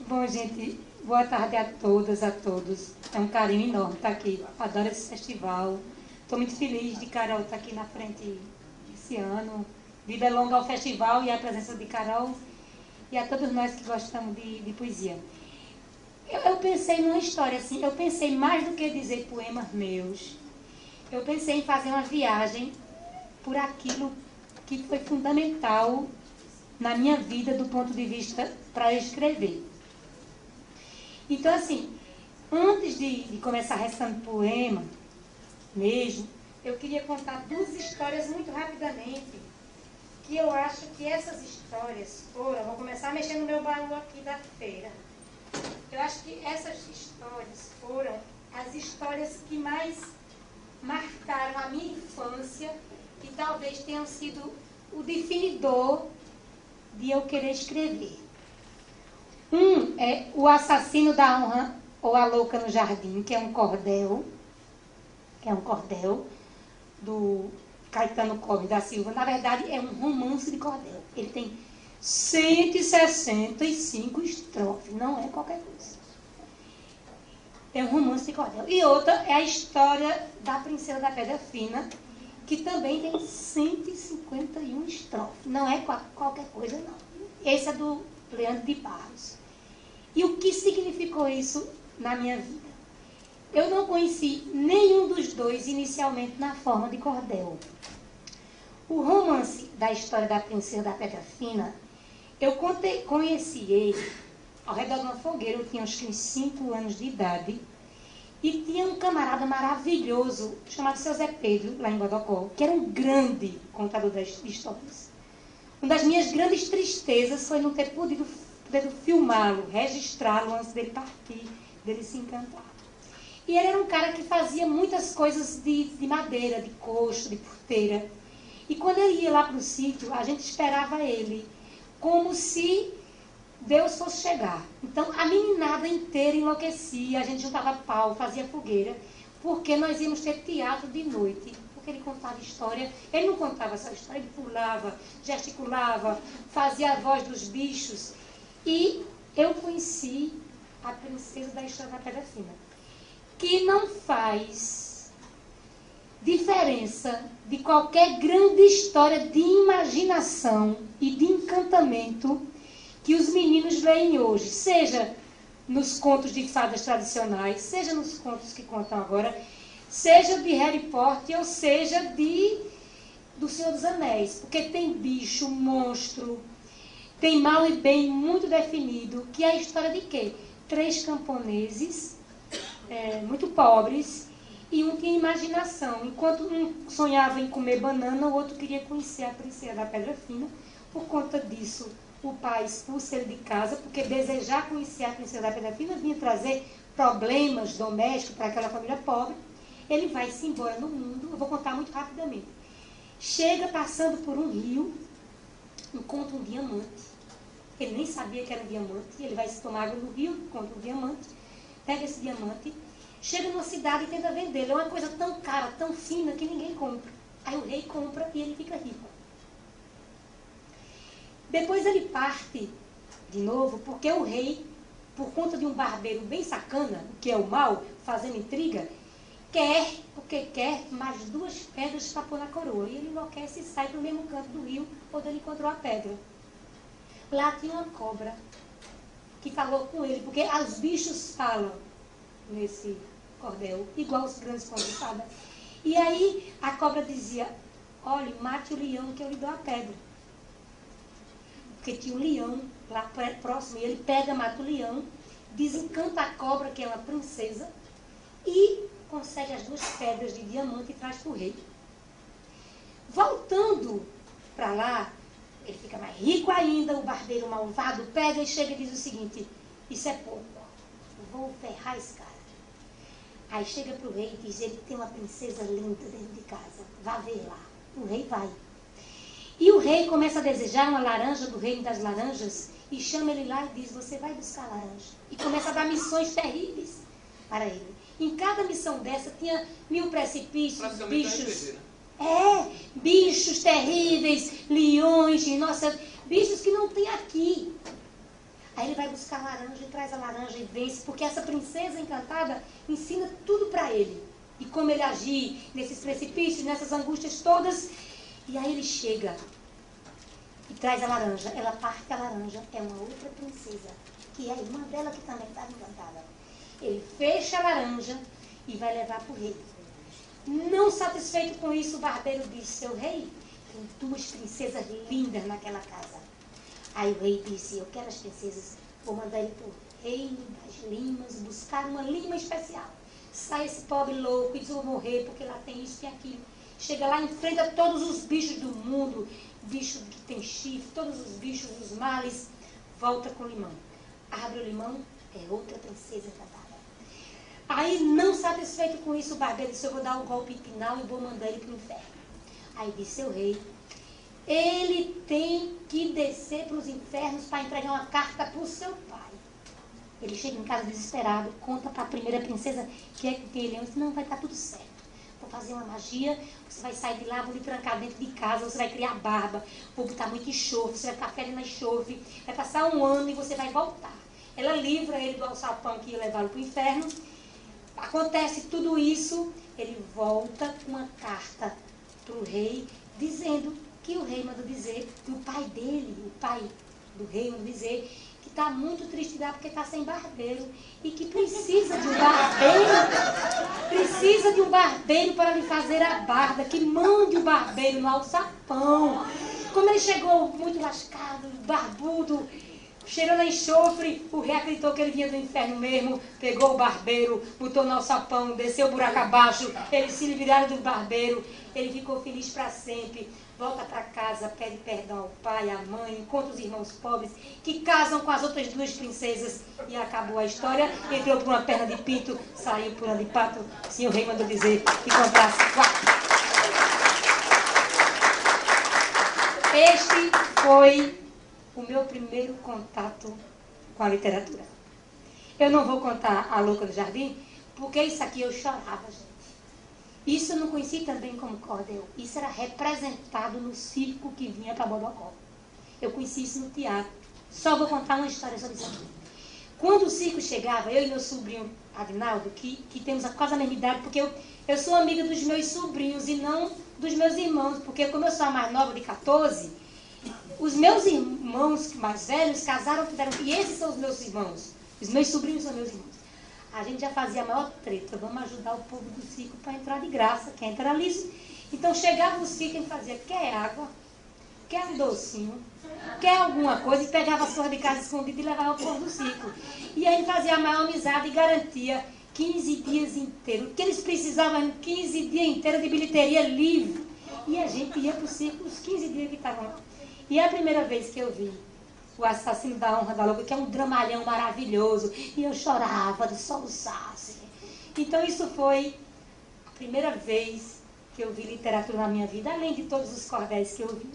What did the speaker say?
Bom, gente, boa tarde a todas, a todos. É um carinho enorme estar aqui. Adoro esse festival. Estou muito feliz de Carol estar aqui na frente esse ano. Vida longa ao festival e à presença de Carol e a todos nós que gostamos de poesia. Eu pensei numa história assim, eu pensei mais do que dizer poemas meus. Eu pensei em fazer uma viagem por aquilo que foi fundamental na minha vida do ponto de vista para escrever. Então, assim, antes de começar recitando poema mesmo, eu queria contar duas histórias muito rapidamente, que eu acho que essas histórias foram... Vou começar a mexer no meu baú aqui da feira. Eu acho que essas histórias foram as histórias que mais marcaram a minha infância e talvez tenham sido o definidor de eu querer escrever. Um é O Assassino da Honra ou A Louca no Jardim, que é um cordel, do Caetano Cosme da Silva. Na verdade, é um romance de cordel. Ele tem 165 estrofes, não é qualquer coisa. É um romance de cordel. E outra é a história da Princesa da Pedra Fina, que também tem 151 estrofes. Não é qualquer coisa, não. Esse é do Leandro de Barros. E o que significou isso na minha vida? Eu não conheci nenhum dos dois inicialmente na forma de cordel. O romance da história da Princesa da Pedra Fina, eu conheci ele ao redor de uma fogueira. Eu tinha uns 5 anos de idade. E tinha um camarada maravilhoso chamado Seu Zé Pedro, lá em Bodocó, que era um grande contador das histórias. Uma das minhas grandes tristezas foi não ter podido filmá-lo, registrá-lo antes dele partir, dele se encantar. E ele era um cara que fazia muitas coisas de madeira, de coxo, de porteira. E quando ele ia lá para o sítio, a gente esperava ele, como se Deus fosse chegar. Então, a meninada inteira enlouquecia, a gente juntava pau, fazia fogueira, porque nós íamos ter teatro de noite. Porque ele contava história, ele não contava só história, ele pulava, gesticulava, fazia a voz dos bichos. E eu conheci a Princesa da História da Pedra Fina, que não faz diferença de qualquer grande história de imaginação e de encantamento que os meninos leem hoje, seja nos contos de fadas tradicionais, seja nos contos que contam agora, seja de Harry Potter ou seja do Senhor dos Anéis, porque tem bicho, monstro, tem mal e bem muito definido, que é a história de quê? 3 camponeses muito pobres, e um tinha imaginação. Enquanto um sonhava em comer banana, o outro queria conhecer a Princesa da Pedra Fina. Por conta disso, o pai expulsa ele de casa, porque desejar conhecer a Princesa da Pedra Fina vinha trazer problemas domésticos para aquela família pobre. Ele vai-se embora no mundo. Eu vou contar muito rapidamente. Chega passando por um rio, encontra um diamante. Ele nem sabia que era um diamante. Ele vai se tomar água no rio, encontra um diamante, pega esse diamante, chega numa cidade e tenta vendê-lo. É uma coisa tão cara, tão fina, que ninguém compra. Aí o rei compra e ele fica rico. Depois ele parte de novo, porque o rei, por conta de um barbeiro bem sacana, que é o mal, fazendo intriga, quer mais 2 pedras para pôr na coroa. E ele enlouquece e sai para o mesmo canto do rio, onde ele encontrou a pedra. Lá tinha uma cobra que falou com ele, porque os bichos falam nesse cordel, igual os grandes contos de fada. E aí a cobra dizia: olhe, mate o leão que eu lhe dou a pedra. Porque tinha um leão lá próximo, e ele pega, mata o leão, desencanta a cobra, que é uma princesa, e consegue as 2 pedras de diamante e traz para o rei. Voltando para lá, ele fica mais rico ainda. O barbeiro malvado pega e chega e diz o seguinte: isso é pouco, eu vou ferrar esse cara. Aí chega para o rei e diz: ele tem uma princesa linda dentro de casa, vá ver lá. O rei vai. E o rei começa a desejar uma laranja do reino das laranjas e chama ele lá e diz: você vai buscar a laranja. E começa a dar missões terríveis para ele. Em cada missão dessa tinha 1000 precipícios, bichos. Bichos terríveis, leões, nossa, bichos que não tem aqui. Aí ele vai buscar laranja e traz a laranja e vence, porque essa princesa encantada ensina tudo para ele. E como ele agir nesses precipícios, nessas angústias todas. E aí ele chega e traz a laranja. Ela parte a laranja, é uma outra princesa, que é a irmã dela que também estava encantada. Ele fecha a laranja e vai levar para o rei. Não satisfeito com isso, o barbeiro disse: seu rei, tem 2 princesas lindas naquela casa. Aí o rei disse: eu quero as princesas, vou mandar ele para o reino das limas, buscar uma lima especial. Sai esse pobre louco e diz: eu vou morrer porque lá tem isso e aquilo. Chega lá, enfrenta todos os bichos do mundo, bicho que tem chifre, todos os bichos, os males, volta com o limão. Abre o limão, é outra princesa encantada. Aí, não satisfeito com isso, o barbeiro disse: eu vou dar um golpe final e vou mandar ele para o inferno. Aí disse: seu rei, ele tem que descer para os infernos para entregar uma carta para o seu pai. Ele chega em casa desesperado, conta para a primeira princesa que é com quem ele ama, diz: não, vai estar tudo certo. Vou fazer uma magia, você vai sair de lá, vou lhe trancar dentro de casa, você vai criar barba, vou botar muito enxofre, você vai ficar fedendo na enxofre, vai passar 1 ano e você vai voltar. Ela livra ele do alçapão que ia levá-lo para o inferno. Acontece tudo isso, ele volta com uma carta para o rei, dizendo que o rei mandou dizer, que o pai dele, o pai do rei mandou dizer que está muito triste lá porque está sem barbeiro e que precisa de um barbeiro para lhe fazer a barba, que mande o barbeiro no alçapão. Como ele chegou muito lascado, barbudo, cheirando a enxofre, o rei acreditou que ele vinha do inferno mesmo, pegou o barbeiro, botou no alçapão, desceu o buraco abaixo, eles se livraram do barbeiro, ele ficou feliz para sempre, volta para casa, pede perdão ao pai, à mãe, encontra os irmãos pobres, que casam com as outras 2 princesas, e acabou a história. Entrou por uma perna de pinto, saiu por uma de pato, sim, o rei mandou dizer que comprasse 4. Este foi o meu primeiro contato com a literatura. Eu não vou contar A Louca do Jardim, porque isso aqui eu chorava, gente. Isso eu não conheci também como cordel. Isso era representado no circo que vinha para Bodocó. Eu conheci isso no teatro. Só vou contar uma história sobre isso aqui. Quando o circo chegava, eu e meu sobrinho Agnaldo, que temos quase a mesma idade, porque eu sou amiga dos meus sobrinhos e não dos meus irmãos, porque como eu sou a mais nova de 14, os meus irmãos mais velhos casaram, tiveram, e esses são os meus irmãos. Os meus sobrinhos são meus irmãos. A gente já fazia a maior treta. Vamos ajudar o povo do circo para entrar de graça. Quem entra liso. Então chegava no circo e fazia: quer água? Quer um docinho? Quer alguma coisa? E pegava as coisas de casa escondida e levava o povo do circo. E a gente fazia a maior amizade e garantia 15 dias inteiros. O que eles precisavam, 15 dias inteiros de bilheteria livre. E a gente ia para o circo os 15 dias que estavam lá. E a primeira vez que eu vi O Assassino da Honra da Louca, que é um dramalhão maravilhoso, e eu chorava de soluçar, assim. Então isso foi a primeira vez que eu vi literatura na minha vida, além de todos os cordéis que eu vi.